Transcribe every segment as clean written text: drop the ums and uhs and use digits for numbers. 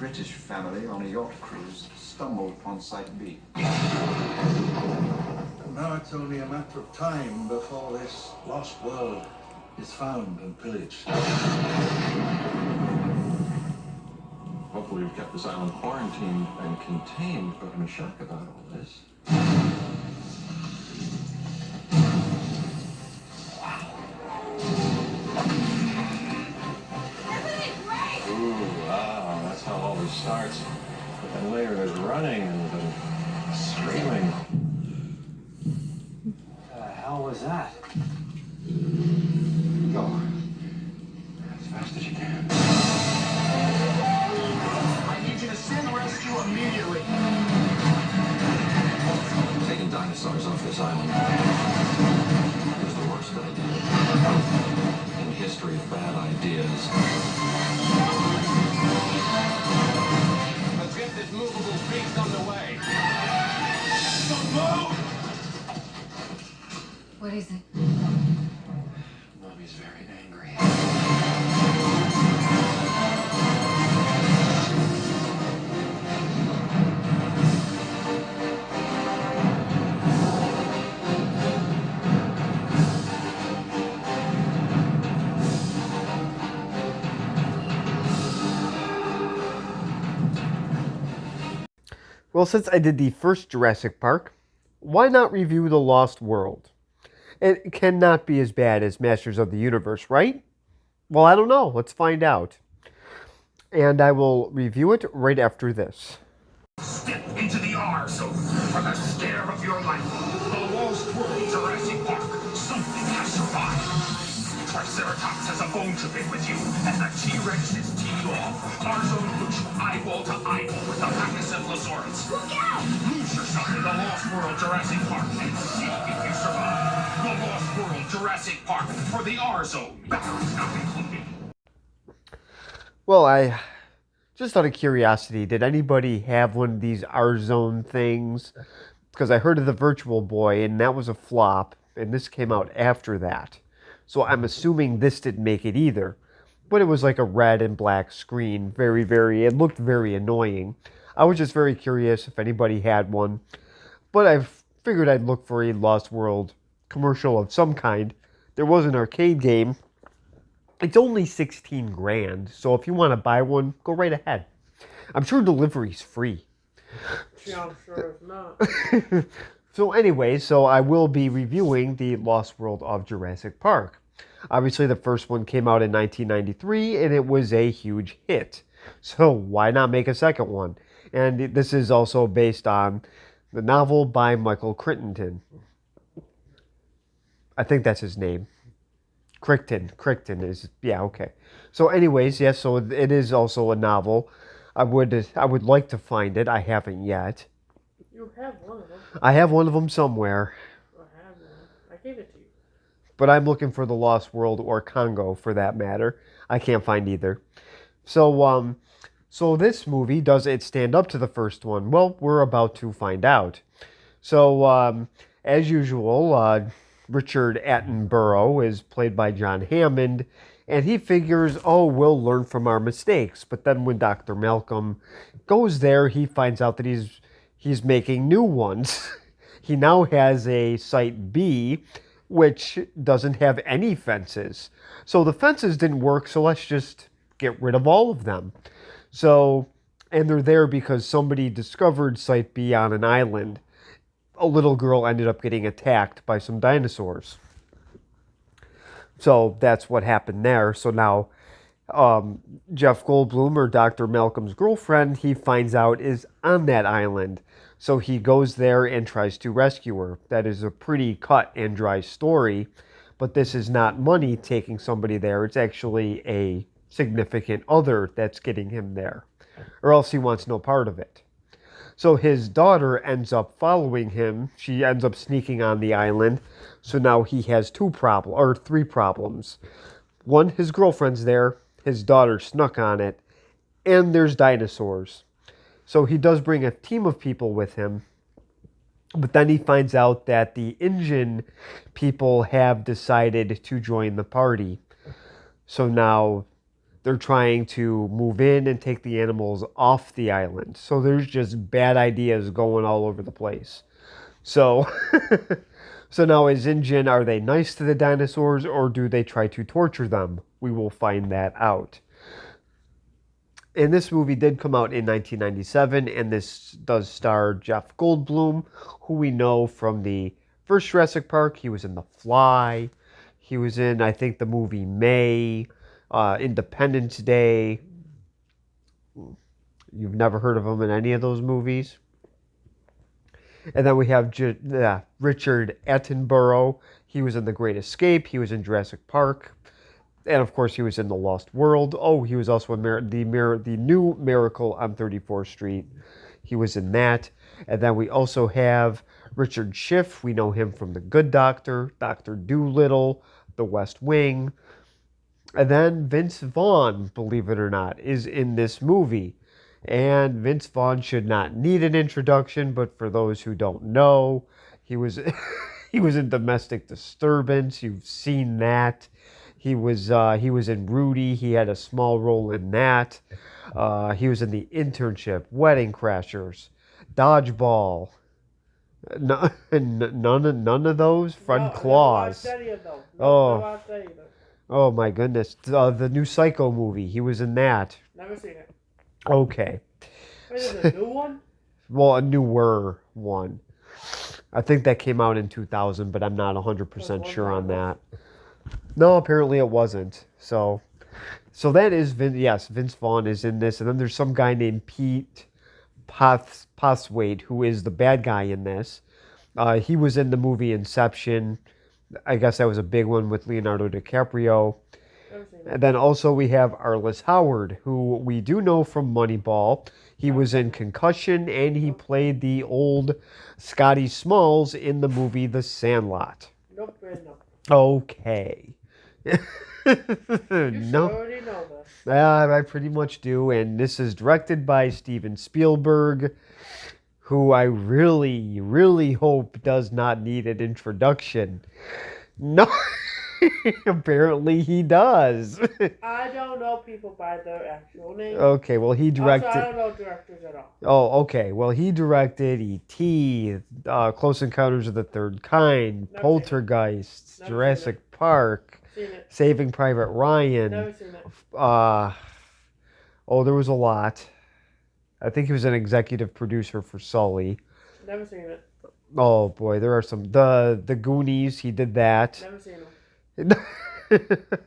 British family on a yacht cruise stumbled upon Site B. Now it's only a matter of time before this lost world is found and pillaged. Hopefully we've kept this island quarantined and contained, but I'm in shock about all this. Wow, that's how all this starts. But then later there's running and then screaming. What the hell was that? Go. As fast as you can. I need you to send rescue immediately. Taking dinosaurs off this island was the worst idea in the history of bad ideas. Let's get this movable beast underway. Don't move! What is it? Mommy's very angry. Well, since I did the first Jurassic Park, why not review The Lost World? It cannot be as bad as Masters of the Universe, right? Well, I don't know. Let's find out. And I will review it right after this. Step into the R zone for the scare of your life. The Lost World Jurassic Park. Something has survived. Triceratops has a bone to pick with you, and the T-Rex is teed off. R zone puts you eyeball to eyeball with the Brachiocephalosaurus. Look out! Lose yourself in the Lost World Jurassic Park and see if you survive. The Lost World Jurassic Park for the R zone. Batteries not included. Well, I just out of curiosity, did anybody have one of these R-Zone things? Because I heard of the Virtual Boy, and that was a flop, and this came out after that. So I'm assuming this didn't make it either. But it was like a red and black screen. It looked very annoying. I was just very curious if anybody had one. But I figured I'd look for a Lost World commercial of some kind. There was an arcade game. It's only 16 grand, so if you want to buy one, go right ahead. I'm sure delivery's free. Yeah, I'm sure it's not. So anyway, I will be reviewing the Lost World of Jurassic Park. Obviously, the first one came out in 1993, and it was a huge hit. So why not make a second one? And this is also based on the novel by Michael Crichton. I think that's his name. Crichton is, yeah, okay. So anyways, yes, so it is also a novel. I would like to find it. I haven't yet. You have one of them. I have one of them somewhere. I have one. I gave it to you. But I'm looking for the Lost World or Congo for that matter. I can't find either. So this movie, does it stand up to the first one? Well, we're about to find out. So as usual, Richard Attenborough is played by John Hammond, and he figures, we'll learn from our mistakes. But then when Dr. Malcolm goes there, he finds out that he's making new ones. He now has a Site B, which doesn't have any fences. So the fences didn't work, so let's just get rid of all of them. So, and they're there because somebody discovered Site B on an island. A little girl ended up getting attacked by some dinosaurs. So that's what happened there. So now Jeff Goldblum, or Dr. Malcolm's girlfriend, he finds out is on that island. So he goes there and tries to rescue her. That is a pretty cut and dry story, but this is not money taking somebody there. It's actually a significant other that's getting him there, or else he wants no part of it. So his daughter ends up following him. She ends up sneaking on the island. So now he has three problems. One, his girlfriend's there. His daughter snuck on it. And there's dinosaurs. So he does bring a team of people with him. But then he finds out that the engine people have decided to join the party. So now they're trying to move in and take the animals off the island. So there's just bad ideas going all over the place. So, so now as InGen, are they nice to the dinosaurs or do they try to torture them? We will find that out. And this movie did come out in 1997, and this does star Jeff Goldblum, who we know from the first Jurassic Park. He was in The Fly. He was in, I think, the movie May, Independence Day. You've never heard of him in any of those movies? And then we have Richard Attenborough. He was in The Great Escape. He was in Jurassic Park. And of course, he was in The Lost World. Oh, he was also in the new Miracle on 34th Street. He was in that. And then we also have Richard Schiff. We know him from The Good Doctor, Dr. Dolittle, The West Wing. And then Vince Vaughn, believe it or not, is in this movie. And Vince Vaughn should not need an introduction, but for those who don't know, he was he was in Domestic Disturbance. You've seen that. He was in Rudy. He had a small role in that. He was in The Internship, Wedding Crashers, Dodgeball. None of those. Front Claws. Oh my goodness. The new Psycho movie. He was in that. Never seen it. Okay. Wait, is it a new one? Well, a newer one. I think that came out in 2000, but I'm not 100% sure on that. No, apparently it wasn't. So that is Vince Vaughn is in this, and then there's some guy named Pete Postlethwaite who is the bad guy in this. He was in the movie Inception. I guess that was a big one with Leonardo DiCaprio. And then also we have Arliss Howard, who we do know from Moneyball. He was in Concussion, and he played the old Scotty Smalls in the movie The Sandlot. Nope, no. Okay. You No, already know this. I pretty much do. And this is directed by Steven Spielberg, who I really, really hope does not need an introduction. No, apparently he does. I don't know people by their actual name. Okay, well, he directed... Also, I don't know directors at all. Oh, okay. Well, he directed E.T., Close Encounters of the Third Kind, Never Poltergeist, Never Jurassic Park, Seen it. Saving Private Ryan. Never seen it. There was a lot. I think he was an executive producer for Sully. Never seen it. Oh boy, there are some. The Goonies, he did that. Never seen them.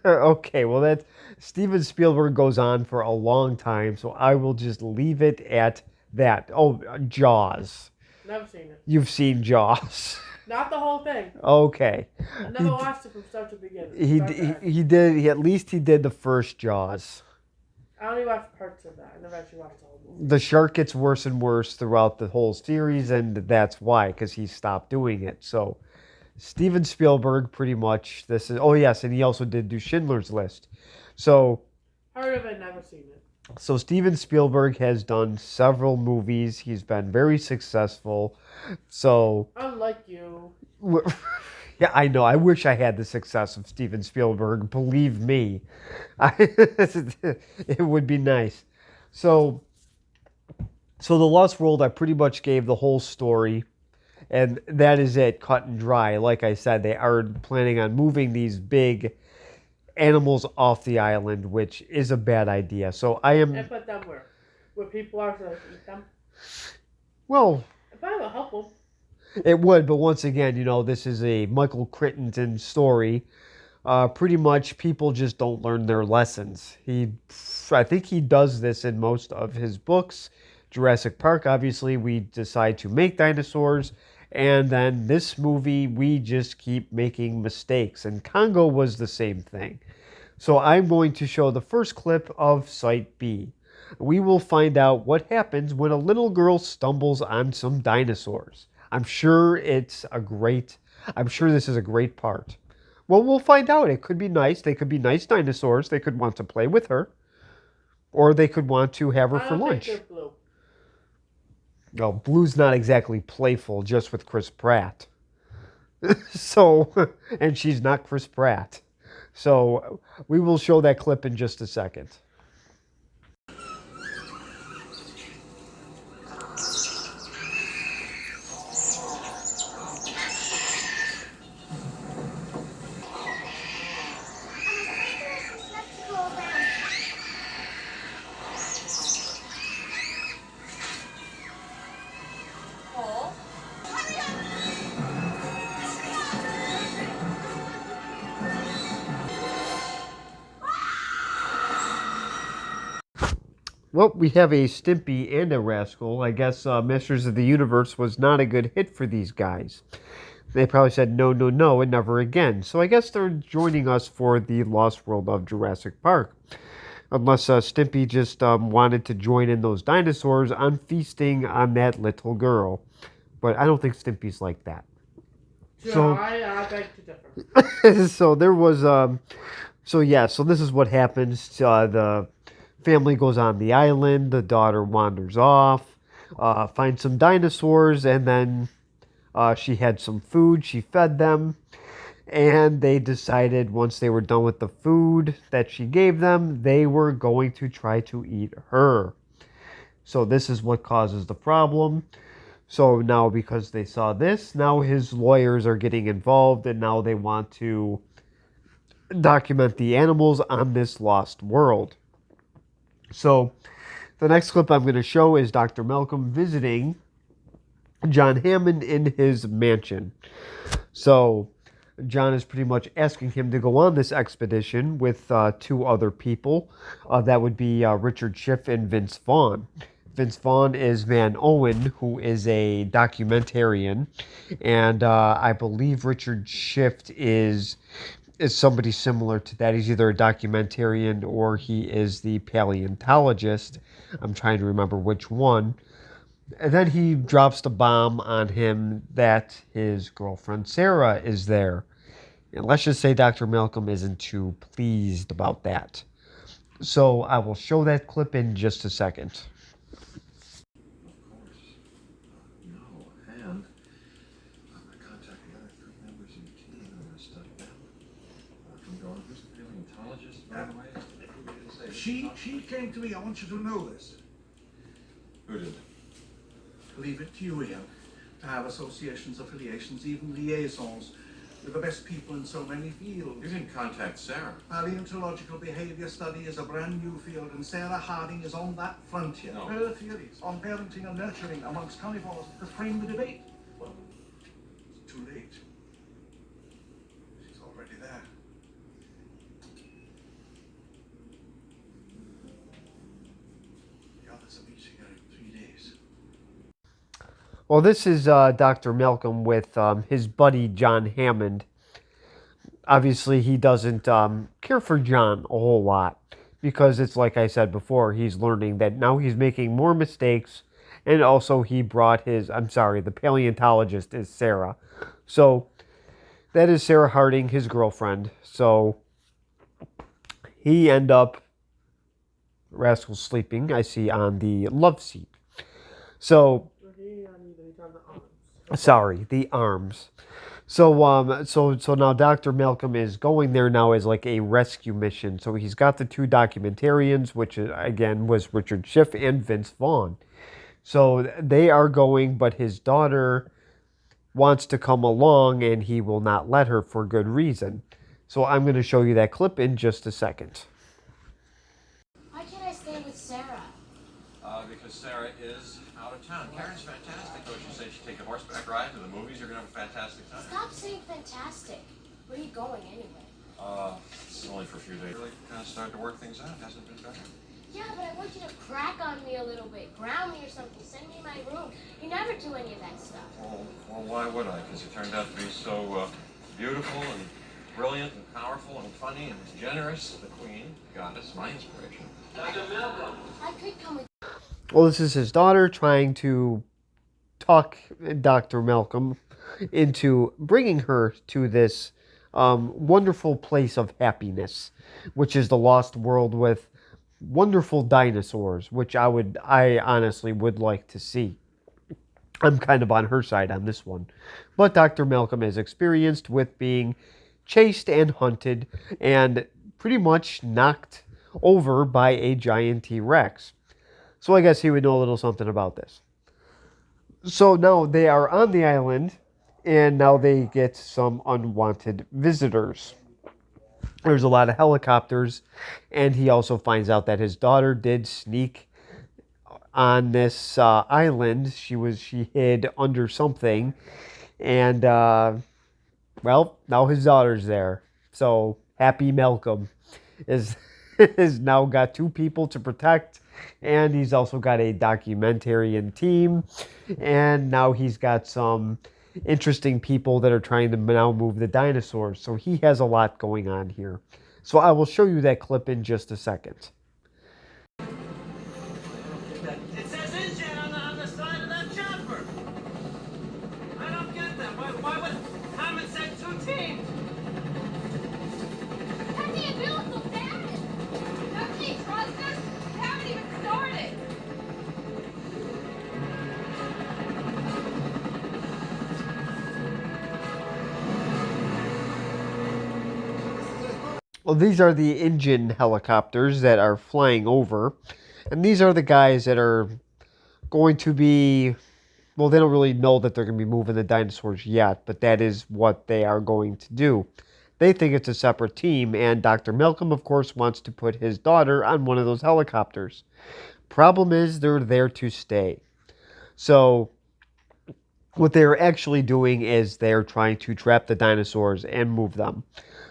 Okay, well, that Steven Spielberg goes on for a long time, so I will just leave it at that. Oh, Jaws. Never seen it. You've seen Jaws. Not the whole thing. Okay. I never watched it from start to beginning. He did. At least he did the first Jaws. I only watched parts of that. I never actually watched the whole movie. The shark gets worse and worse throughout the whole series, and that's why, because he stopped doing it. So, Steven Spielberg, pretty much, this is... Oh, yes, and he also did do Schindler's List. So... Heard of it, never seen it. So, Steven Spielberg has done several movies. He's been very successful. So... Unlike you. Yeah, I know. I wish I had the success of Steven Spielberg. Believe me. It would be nice. So The Lost World, I pretty much gave the whole story. And that is it, cut and dry. Like I said, they are planning on moving these big animals off the island, which is a bad idea. So I am... And put them where? Where people are to eat them? Well... If I will help them. It would, but once again, this is a Michael Crichton story. Pretty much, people just don't learn their lessons. I think he does this in most of his books. Jurassic Park, obviously, we decide to make dinosaurs. And then this movie, we just keep making mistakes. And Congo was the same thing. So I'm going to show the first clip of Site B. We will find out what happens when a little girl stumbles on some dinosaurs. I'm sure this is a great part. Well, we'll find out. It could be nice. They could be nice dinosaurs. They could want to play with her. Or they could want to have her for lunch. I don't think they're blue. No, Blue's not exactly playful, just with Chris Pratt. And she's not Chris Pratt. So we will show that clip in just a second. well, we have a Stimpy and a Rascal. I guess Masters of the Universe was not a good hit for these guys. They probably said no, no, no, and never again. So I guess they're joining us for the Lost World of Jurassic Park. Unless Stimpy just wanted to join in those dinosaurs on feasting on that little girl. But I don't think Stimpy's like that. Yeah, So- I beg to differ. So there was so this is what happens. The family goes on the island. The daughter wanders off, finds some dinosaurs, and then she had some food. She fed them, and they decided once they were done with the food that she gave them, they were going to try to eat her. So this is what causes the problem. So now, because they saw this, now his lawyers are getting involved, and now they want to document the animals on this lost world. So the next clip I'm going to show is Dr. Malcolm visiting John Hammond in his mansion. So John is pretty much asking him to go on this expedition with two other people. That would be Richard Schiff and Vince Vaughn. Vince Vaughn is Van Owen, who is a documentarian, and I believe Richard Schiff is somebody similar to that. He's either a documentarian or he is the paleontologist. I'm trying to remember which one. And then he drops the bomb on him that his girlfriend Sarah is there. And let's just say Dr. Malcolm isn't too pleased about that. So I will show that clip in just a second. No, and I'm going to contact the other three members of the team. I'm going to study them. I'm going, who's the paleontologist, by the way? Who did it say? She came to me. I want you to know this. Who did? Leave it to you, Ian, to have associations, affiliations, even liaisons with the best people in so many fields. You didn't contact Sarah. Paleontological behavior study is a brand new field, and Sarah Harding is on that frontier. No. Her theories on parenting and nurturing amongst carnivores has framed the debate. Well, it's too late. She's already there. The others are meeting her in 3 days. Well, this is Dr. Malcolm with his buddy John Hammond. Obviously, he doesn't care for John a whole lot because it's like I said before, he's learning that now he's making more mistakes, and also he brought the paleontologist is Sarah. So that is Sarah Harding, his girlfriend. So he end up, Rascal sleeping, I see, on the love seat. So sorry, the arms. So now Dr. Malcolm is going there now as like a rescue mission. So he's got the two documentarians, which again was Richard Schiff and Vince Vaughn. So they are going, but his daughter wants to come along and he will not let her for good reason. So I'm going to show you that clip in just a second. Why can't I stay with Sarah? Because Sarah is out of town. Karen's fantastic, though. She said she'd take a horseback ride to the movies. You're going to have a fantastic time. Stop saying fantastic. Where are you going anyway? It's only for a few days. Really kind of started to work things out. Hasn't been better. Yeah, but I want you to crack on me a little bit. Ground me or something. Send me in my room. You never do any of that stuff. Well, why would I? Because you turned out to be so beautiful and brilliant and powerful and funny and generous. The Queen, goddess, my inspiration. I could come with Well, this is his daughter trying to talk Dr. Malcolm into bringing her to this wonderful place of happiness, which is the Lost World with wonderful dinosaurs, which I honestly would like to see. I'm kind of on her side on this one. But Dr. Malcolm is experienced with being chased and hunted and pretty much knocked over by a giant T-Rex. So I guess he would know a little something about this. So now they are on the island, and now they get some unwanted visitors. There's a lot of helicopters, and he also finds out that his daughter did sneak on this island. She hid under something, and well, now his daughter's there. So Happy Malcolm is has now got 2 people to protect, and he's also got a documentarian team, and now he's got some interesting people that are trying to now move the dinosaurs. So he has a lot going on here. So I will show you that clip in just a second. It says engine on the side of that chopper. I don't get that. Why would Hammond send 2 teams? How do you build so fast? Doesn't he trust us? We haven't even started. Well, these are the engine helicopters that are flying over. And these are the guys that are going to be, well, they don't really know that they're going to be moving the dinosaurs yet, but that is what they are going to do. They think it's a separate team, and Dr. Malcolm, of course, wants to put his daughter on one of those helicopters. Problem is, they're there to stay. So what they're actually doing is they're trying to trap the dinosaurs and move them.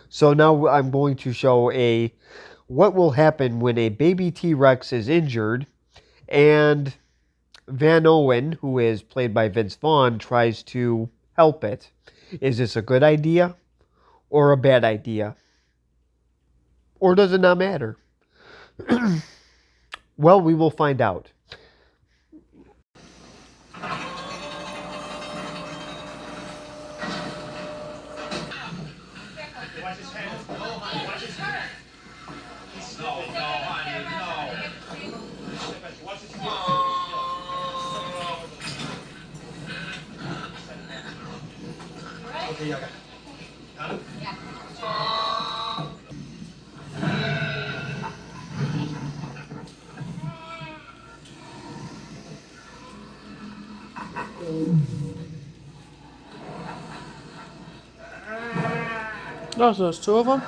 So now I'm going to show what will happen when a baby T-Rex is injured and Van Owen, who is played by Vince Vaughn, tries to help it. Is this a good idea or a bad idea? Or does it not matter? Well, we will find out. Watch his head. Watch his head. No, honey, no. Watch his head. Okay, I got it. Got it? Yeah. Oh, so there's 2 of them?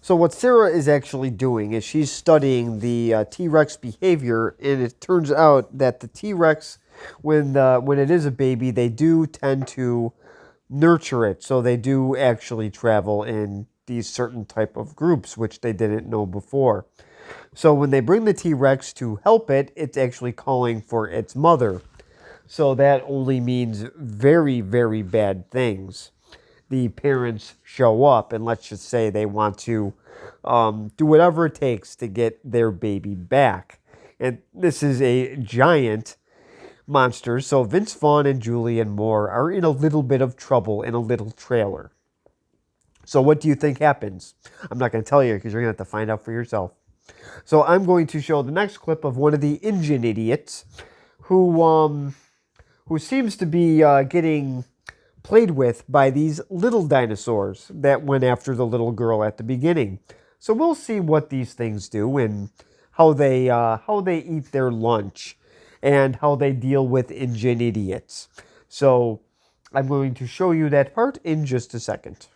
So what Sarah is actually doing is she's studying the T-Rex behavior, and it turns out that the T-Rex, when it is a baby, they do tend to nurture it. So they do actually travel in these certain type of groups, which they didn't know before. So when they bring the T-Rex to help it, it's actually calling for its mother. So that only means very, very bad things. The parents show up, and let's just say they want to do whatever it takes to get their baby back. And this is a giant monster, so Vince Vaughn and Julianne Moore are in a little bit of trouble in a little trailer. So what do you think happens? I'm not going to tell you because you're going to have to find out for yourself. So I'm going to show the next clip of one of the engine idiots who seems to be getting played with by these little dinosaurs that went after the little girl at the beginning. So we'll see what these things do and how they eat their lunch and how they deal with engine idiots. So I'm going to show you that part in just a second.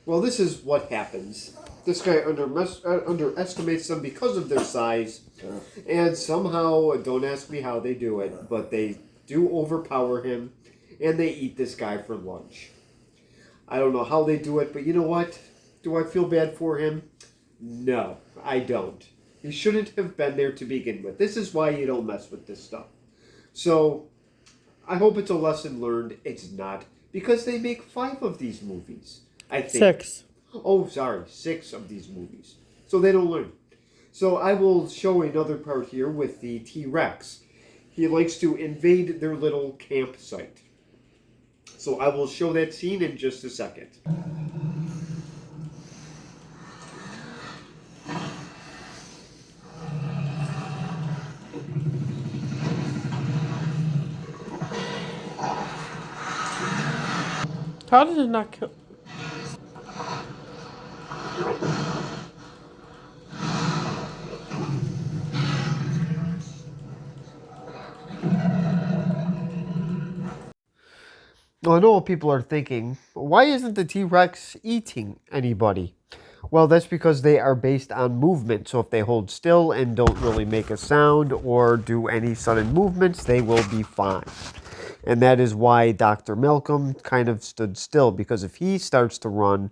Well, this is what happens. This guy underestimates them because of their size, and somehow, don't ask me how they do it, but they do overpower him, and they eat this guy for lunch. I don't know how they do it, but you know what? Do I feel bad for him? No, I don't. He shouldn't have been there to begin with. This is why you don't mess with this stuff. So, I hope it's a lesson learned. It's not, because they make 5 of these movies. I think. 6. Oh, sorry, 6 of these movies. So they don't learn. So I will show another part here with the T-Rex. he likes to invade their little campsite. So I will show that scene in just a second. How did it not kill? Well, I know what people are thinking. Why isn't the T-Rex eating anybody? Well, that's because they are based on movement. So if they hold still and don't really make a sound or do any sudden movements, they will be fine. And that is why Dr. Malcolm kind of stood still, because if he starts to run,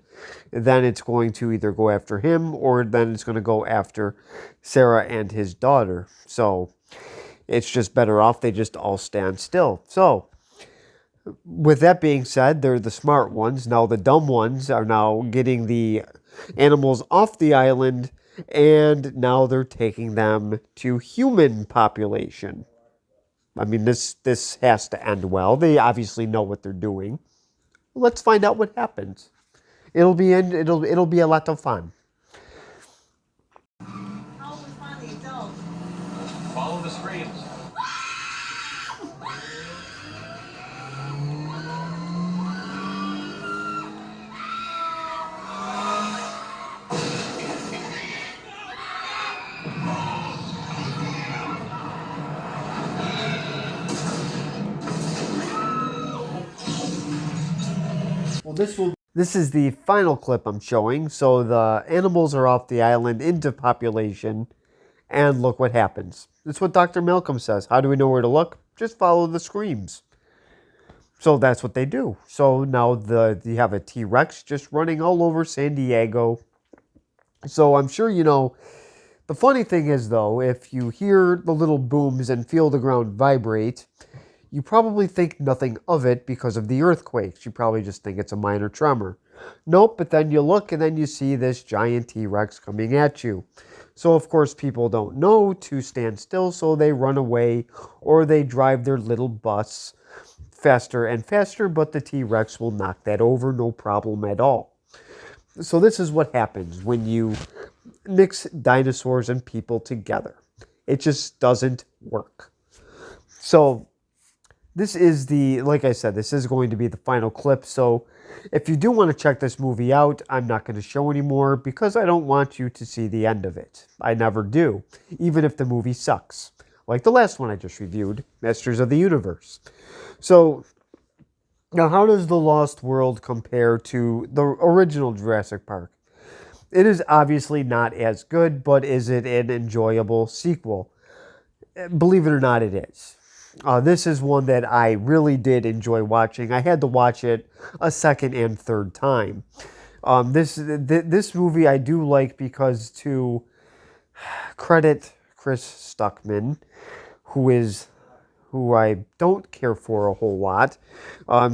then it's going to either go after him or then it's going to go after Sarah and his daughter. So it's just better off they just all stand still. So with that being said, they're the smart ones. Now the dumb ones are now getting the animals off the island, and now they're taking them to human population. I mean, this has to end well. They obviously know what they're doing. Let's find out what happens. It'll be a lot of fun. How will we find the adults? Follow the screams. Well, this is the final clip I'm showing. So the animals are off the island into population, and look what happens. That's what Dr. Malcolm says. How do we know where to look? Just follow the screams. So that's what they do. So now you have a T-Rex just running all over San Diego. So I'm sure you know. The funny thing is, though, if you hear the little booms and feel the ground vibrate, you probably think nothing of it because of the earthquakes. You probably just think it's a minor tremor. Nope, but then you look and then you see this giant T-Rex coming at you. So, of course, people don't know to stand still, so they run away or they drive their little bus faster and faster, but the T-Rex will knock that over, no problem at all. So this is what happens when you mix dinosaurs and people together. It just doesn't work. So this is like I said, this is going to be the final clip. So if you do want to check this movie out, I'm not going to show anymore because I don't want you to see the end of it. I never do, even if the movie sucks. Like the last one I just reviewed, Masters of the Universe. So now how does The Lost World compare to the original Jurassic Park? It is obviously not as good, but is it an enjoyable sequel? Believe it or not, it is. This is one that I really did enjoy watching. I had to watch it a second and third time. This movie I do like because to credit Chris Stuckman, who I don't care for a whole lot.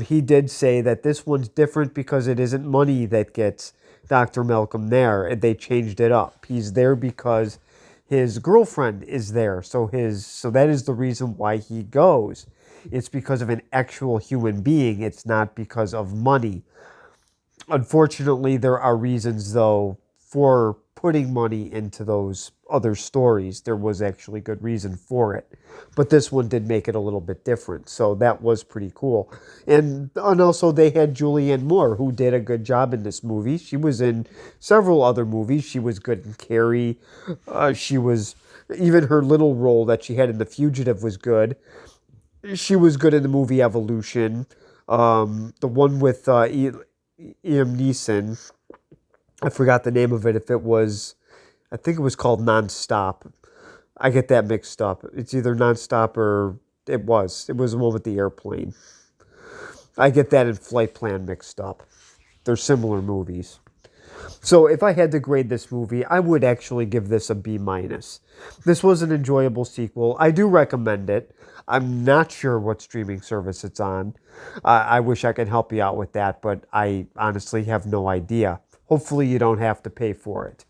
He did say that this one's different because it isn't money that gets Dr. Malcolm there. They changed it up. He's there because his girlfriend is there. So that is the reason why he goes. It's because of an actual human being. It's not because of money. Unfortunately, there are reasons, though, for putting money into those other stories. There was actually good reason for it. But this one did make it a little bit different. So that was pretty cool. And also they had Julianne Moore, who did a good job in this movie. She was in several other movies. She was good in Carrie. Even her little role that she had in The Fugitive was good. She was good in the movie Evolution. The one with Liam Neeson. I forgot the name of it. I think it was called Nonstop. I get that mixed up. It's either Nonstop or it was the one with the airplane. I get that and Flight Plan mixed up. They're similar movies. So if I had to grade this movie, I would actually give this a B-. This was an enjoyable sequel. I do recommend it. I'm not sure what streaming service it's on. I wish I could help you out with that, but I honestly have no idea. Hopefully you don't have to pay for it.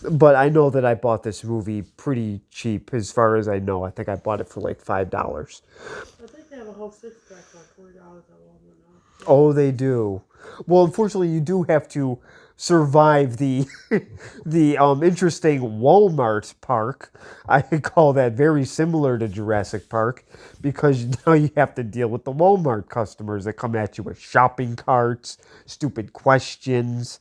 But I know that I bought this movie pretty cheap, as far as I know. I think I bought it for like $5. I think they have a whole six pack for $20 at Walmart now. Oh, they do. Well, unfortunately, you do have to survive the the interesting Walmart park. I call that very similar to Jurassic Park because now you have to deal with the Walmart customers that come at you with shopping carts, stupid questions.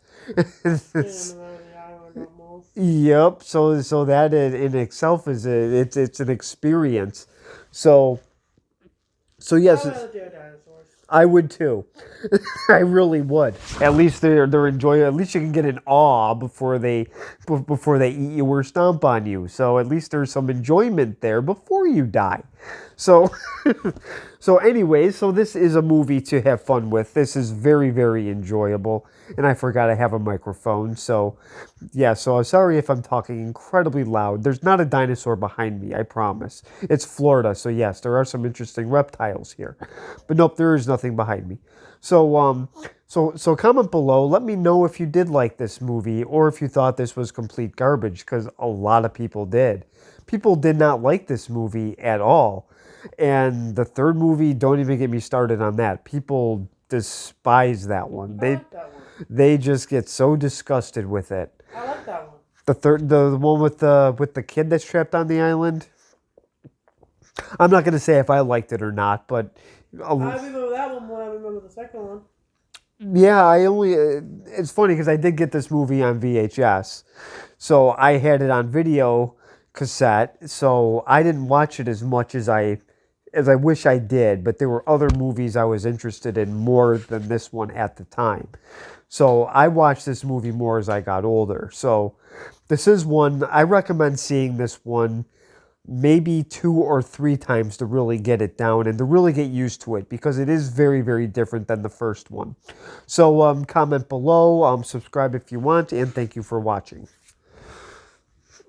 Yep. So that in itself is it's an experience. So yes. I would too. I really would. At least they're enjoying. At least you can get an awe before they eat you or stomp on you. So at least there's some enjoyment there before you die. So so anyways, so this is a movie to have fun with. This is very, very enjoyable. And I forgot I have a microphone. So yeah, so I'm sorry if I'm talking incredibly loud. There's not a dinosaur behind me, I promise. It's Florida, so yes, there are some interesting reptiles here. But nope, there is nothing behind me. So so comment below. Let me know if you did like this movie or if you thought this was complete garbage, because a lot of people did. People did not like this movie at all. And the third movie, don't even get me started on that. People despise that one. I like that one. They just get so disgusted with it. I like that one. The one with the kid that's trapped on the island. I'm not gonna say if I liked it or not, but I remember that one more than I remember the second one. yeah, I only. It's funny because I did get this movie on VHS, so I had it on video cassette. So I didn't watch it as much as I wish I did. But there were other movies I was interested in more than this one at the time. So I watched this movie more as I got older. So this is one I recommend seeing this one maybe 2 or 3 times to really get it down and to really get used to it, because it is very, very different than the first one. So comment below, subscribe if you want, and thank you for watching.